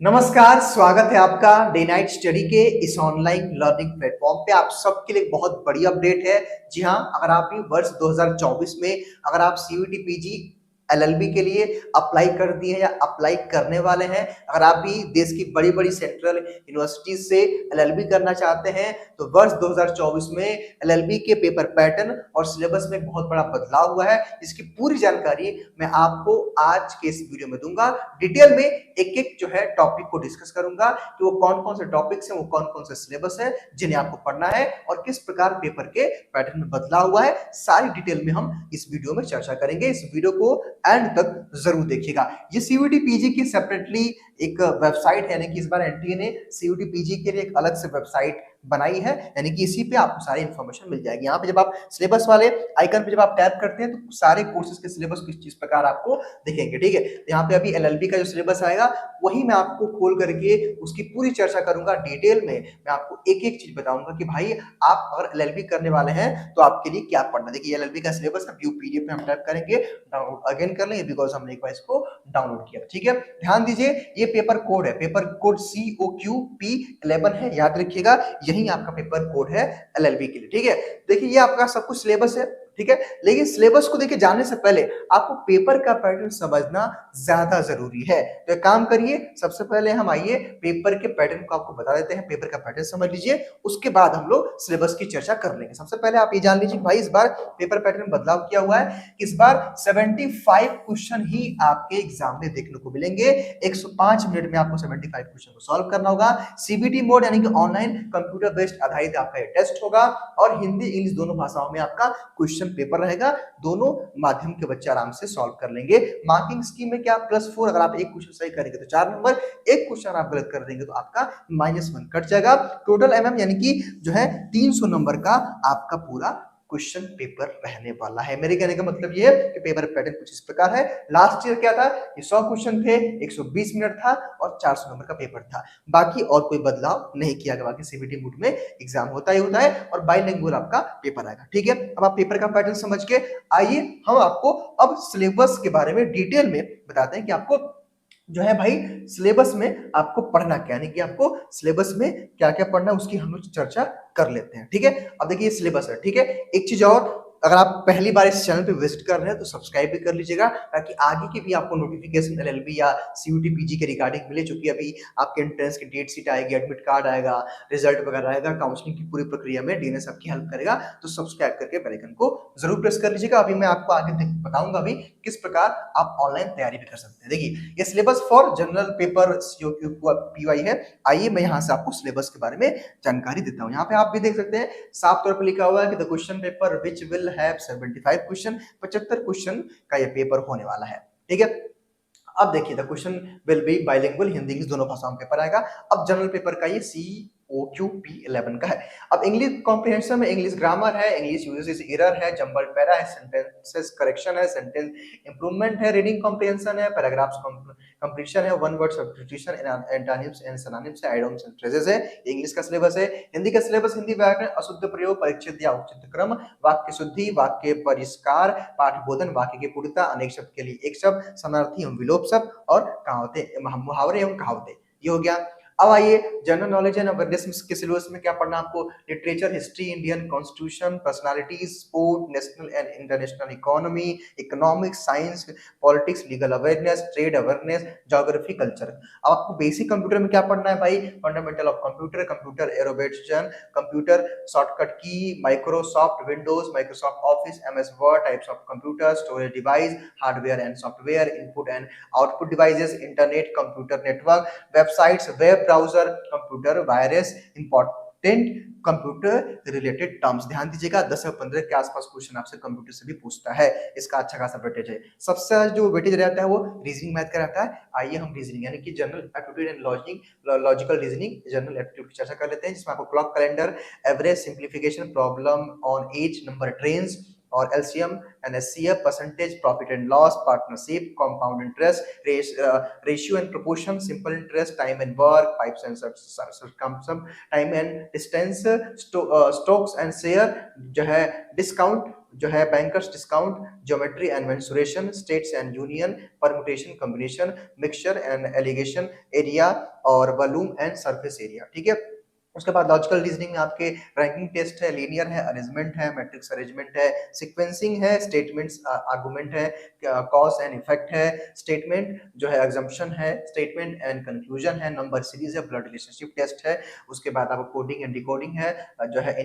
नमस्कार, स्वागत है आपका डे नाइट स्टडी के इस ऑनलाइन लर्निंग प्लेटफॉर्म पे। आप सबके लिए बहुत बड़ी अपडेट है। जी हाँ, अगर आप भी वर्ष 2024 में अगर आप सीयूईटी पीजी एलएलबी के लिए अप्लाई कर दिए हैं या अप्लाई करने वाले हैं, अगर आप भी देश की बड़ी-बड़ी सेंट्रल यूनिवर्सिटीज से एलएलबी करना चाहते हैं, तो वर्ष 2024 में एलएलबी के पेपर पैटर्न और सिलेबस में बहुत बड़ा बदलाव हुआ है। इसकी पूरी जानकारी मैं आपको आज के इस वीडियो में दूंगा। डिटेल में एक-एक जो है टॉपिक को डिस्कस करूंगा कि वो कौन-कौन से टॉपिक्स हैं, वो कौन-कौन से सिलेबस है जिन्हें आपको पढ़ना है और किस प्रकार पेपर के पैटर्न में बदलाव हुआ है। सारी डिटेल में हम इस वीडियो में चर्चा करेंगे। इस वीडियो को एंड तक जरूर देखिएगा। ये सीयूईटी पीजी की सेपरेटली एक वेबसाइट है, यानी कि इस बार एनटीए ने सीयूईटी पीजी के लिए एक अलग से वेबसाइट बनाई है, यानी कि इसी पे आपको सारी इंफॉर्मेशन मिल जाएगी। यहाँ पे जब आप सिलेबस वाले आइकन पे जब आप टैप करते हैं तो सारे कोर्सेज के सिलेबस किस प्रकार आपको दिखेंगे। ठीक है, यहाँ पे अभी एलएलबी का जो सिलेबस आएगा वही मैं आपको खोल करके उसकी पूरी चर्चा करूंगा डिटेल में। मैं आपको एक एक चीज बताऊंगा कि भाई आप अगर एलएलबी करने वाले हैं तो आपके लिए क्या पढ़ना। देखिए एलएलबी का सिलेबस है, व्यू पीडीएफ में हम टाइप करेंगे, डाउनलोड अगेन कर लेंगे बिकॉज हमने एक बार इसको डाउनलोड किया। ठीक है, ध्यान दीजिए ये पेपर कोड है, पेपर कोड COQP11 है, याद रखिएगा यही आपका पेपर कोड है एलएलबी के लिए। ठीक है, देखिए ये आपका सब कुछ सिलेबस है। ठीक है, लेकिन सिलेबस को देखिए जानने से पहले आपको पेपर का पैटर्न समझना ज्यादा जरूरी है। तो एक काम करिए, सबसे पहले हम आइए पेपर के पैटर्न को आपको बता देते हैं। पेपर का पैटर्न समझ लीजिए, उसके बाद हम लोग सिलेबस की चर्चा कर लेंगे। सबसे पहले आप ये जान लीजिए भाई इस बार पेपर पैटर्न बदलाव किया हुआ है। इस बार 75 क्वेश्चन ही आपके एग्जाम में देखने को मिलेंगे। 105 मिनट में आपको 75 क्वेश्चन को सॉल्व करना होगा। सीबीटी मोड यानी कि ऑनलाइन कंप्यूटर बेस्ड आधारित आपका ये टेस्ट होगा और हिंदी इंग्लिश दोनों भाषाओं में आपका क्वेश्चन पेपर रहेगा। दोनों माध्यम के बच्चे आराम से सॉल्व कर लेंगे। मार्किंग स्कीम में क्या +4, अगर आप एक क्वेश्चन सही करेंगे तो 4 नंबर, एक क्वेश्चन आप गलत कर देंगे तो आपका -1 कट जाएगा। टोटल यानी कि जो है 300 नंबर का आपका पूरा क्वेश्चन पेपर रहने वाला है। मेरे कहने का मतलब ये है कि पेपर पैटर्न कुछ इस प्रकार है। लास्ट ईयर क्या था, ये 100 क्वेश्चन थे, 120 मिनट था और 400 नंबर का पेपर था। बाकी और कोई बदलाव नहीं किया गया। बाकी सीबीटी मोड में एग्जाम होता ही होता है और बाइलिंगुअल आपका पेपर आएगा। ठीक है, अब आप पेपर का पैटर्न समझ के आइए हम आपको अब सिलेबस के बारे में डिटेल में बताते हैं कि आपको जो है भाई सिलेबस में आपको पढ़ना क्या, यानी कि आपको सिलेबस में क्या क्या पढ़ना है उसकी हम लोग चर्चा कर लेते हैं। ठीक है, अब देखिए सिलेबस है। ठीक है, एक चीज और, अगर आप पहली बार इस चैनल पे विजिट कर रहे हैं तो सब्सक्राइब भी कर लीजिएगा ताकि आगे की भी आपको नोटिफिकेशन एलएलबी या सीयूटी पीजी के रिगार्डिंग मिले। चूंकि अभी आपके एंट्रेंस की डेट शीट आएगी, एडमिट कार्ड आएगा, रिजल्ट वगैरह आएगा, काउंसलिंग की पूरी प्रक्रिया में डीएनएस आपकी हेल्प करेगा। तो सब्सक्राइब करके बेल आइकन को जरूर प्रेस कर लीजिएगा। अभी मैं आपको आगे बताऊंगा अभी किस प्रकार आप ऑनलाइन तैयारी भी कर सकते हैं। देखिए ये syllabus for general paper COQPY है। आइए मैं यहाँ से आपको सिलेबस के बारे में जानकारी देता हूँ। यहाँ पे आप भी देख सकते हैं साफ तौर पर लिखा हुआ है कि the question paper which will have 75 question, 75 question का ये पेपर होने वाला है। ठीक है, अब देखिए the question will be bilingual, Hindi English दोनों भाषाओं में पेपर आएगा। अब जनरल पेपर का ये COQP11 का है। अब इंग्लिश कॉम्प्रिहेंशन में इंग्लिश ग्रामर है, इंग्लिश यूजेस एरर है, जंबल पैरा है, सेंटेंसेस करेक्शन है, सेंटेंस इंप्रूवमेंट है, रीडिंग कॉम्प्रिहेंशन है, पैराग्राफ्स कंप्लीशन है, one word substitution, antonyms and synonyms है, आइडियम्स एंड फ्रेजेस है। इंग्लिश का सिलेबस है। हिंदी का सिलेबस हिंदी व्याकरण, अशुद्ध प्रयोग, परिच्छेद या उचित क्रम, वाक्य शुद्धि, वाक्य परिष्कार, पाठ बोधन, वाक्य की पूर्णता, अनेक शब्द के लिए एक शब्द, समानार्थी एवं विलोप शब्द और कहावतें, मुहावरे एवं कहावतें। ये हो गया। अब आइए जनरल नॉलेज एंड अवेयरनेस के सिलेबस में क्या पढ़ना आपको, literature, history, Indian constitution, personalities, sport, national and international economy, economics, science, politics, legal awareness, trade awareness, geography, culture. अब आपको बेसिक कंप्यूटर में क्या पढ़ना है भाई, fundamental of computer, computer abbreviation, computer shortcut की, Microsoft Windows, Microsoft Office, MS Word, types of computer, storage device, hardware and software, input and output devices, internet, computer network, websites, web browser, computer virus, important computer related terms. ध्यान दीजिएगा 10 और 15 के आसपास question आपसे computer से भी पूछता है। इसका अच्छा खासा वेटेज है। सबसे जो वेटेज रहता है वो रीजनिंग मैथ का रहता है। आइए हम रीजनिंग यानी कि general aptitude and logical reasoning, general aptitude की चर्चा कर लेते हैं, जिसमें आपको clock calendar, average, simplification, problem on age, number trains और LCM and SCF, percentage, profit and loss, partnership, compound interest, ratio and proportion, simple interest, time and work, pipes and circumference, time and distance, stocks and share जो है, discount जो है bankers discount, geometry and mensuration, states and union, permutation combination, mixture and allegation, area और volume and surface area. ठीक है। उसके बाद logical reasoning में आपके रैंकिंग टेस्ट है, लीनियर है, अरेंजमेंट है, मैट्रिक्स अरेंजमेंट है, सीक्वेंसिंग है, स्टेटमेंट्स आर्गुमेंट है, कॉज एंड इफेक्ट है, स्टेटमेंट जो है एग्जम्पशन है, स्टेटमेंट एंड कंक्लूजन है, नंबर सीरीज है, ब्लड रिलेशनशिप टेस्ट है। उसके बाद आपको कोडिंग एंड डिकोडिंग है, जो है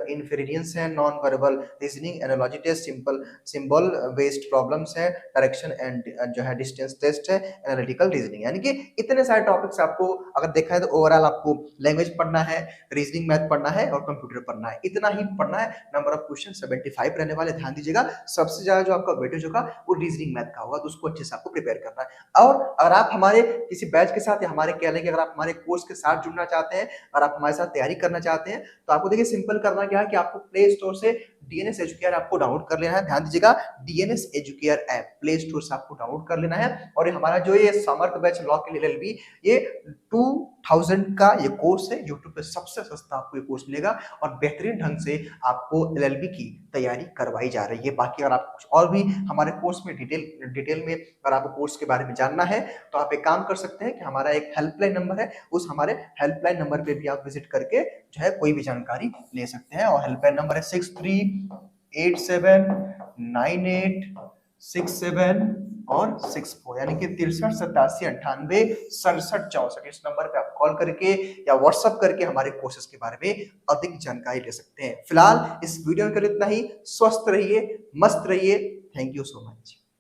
इनफेरेंस है, non verbal reasoning, analogy test, simple symbol based problems है, डायरेक्शन एंड जो है डिस्टेंस टेस्ट है, एनालिटिकल रीजनिंग। यानी कि इतने सारे टॉपिक्स आपको अगर देखा है तो ओवरऑल आपको लैंग्वेज पढ़ना है, रीजनिंग मैथ पढ़ना है और कंप्यूटर पढ़ना है, इतना ही पढ़ना है। नंबर ऑफ क्वेश्चन 75 रहने वाले, ध्यान दीजिएगा। सबसे ज्यादा जो आपका वेटेज होगा वो रीजनिंग मैथ का होगा, तो उसको अच्छे से आपको प्रिपेयर करना है। और अगर आप हमारे किसी बैच के साथ या हमारे कह लें कि अगर आप हमारे कोर्स के साथ जुड़ना चाहते हैं और आप हमारे साथ तैयारी करना चाहते हैं, तो आपको देखिए सिंपल करना क्या है कि आपको प्ले स्टोर से डीएनएस एजुकेयर आपको डाउनलोड कर लेना है। ध्यान दीजिएगा, DNS educare app play store से आपको डाउनलोड कर लेना है। और हमारा जो ये समर्थ बैच लॉ के लिए एलएलबी, ये 2000 का ये कोर्स है, यूट्यूब पे सबसे सस्ता आपको ये कोर्स मिलेगा और बेहतरीन ढंग से आपको एलएलबी की तैयारी करवाई जा रही है। बाकी अगर आप कुछ और भी हमारे कोर्स में डिटेल में अगर आपको कोर्स के बारे में जानना है, तो आप एक काम कर सकते हैं कि हमारा एक हेल्पलाइन नंबर है, उस हमारे हेल्पलाइन नंबर पे भी आप विजिट करके जो है कोई भी जानकारी ले सकते हैं। और हेल्पलाइन नंबर है 63879867 और 64, यानी कि 6387986764। इस नंबर पे आप कॉल करके या व्हाट्सएप करके हमारे कोर्सेज के बारे में अधिक जानकारी ले सकते हैं। फिलहाल इस वीडियो में इतना ही। स्वस्थ रहिए, मस्त रहिए। Thank you so much.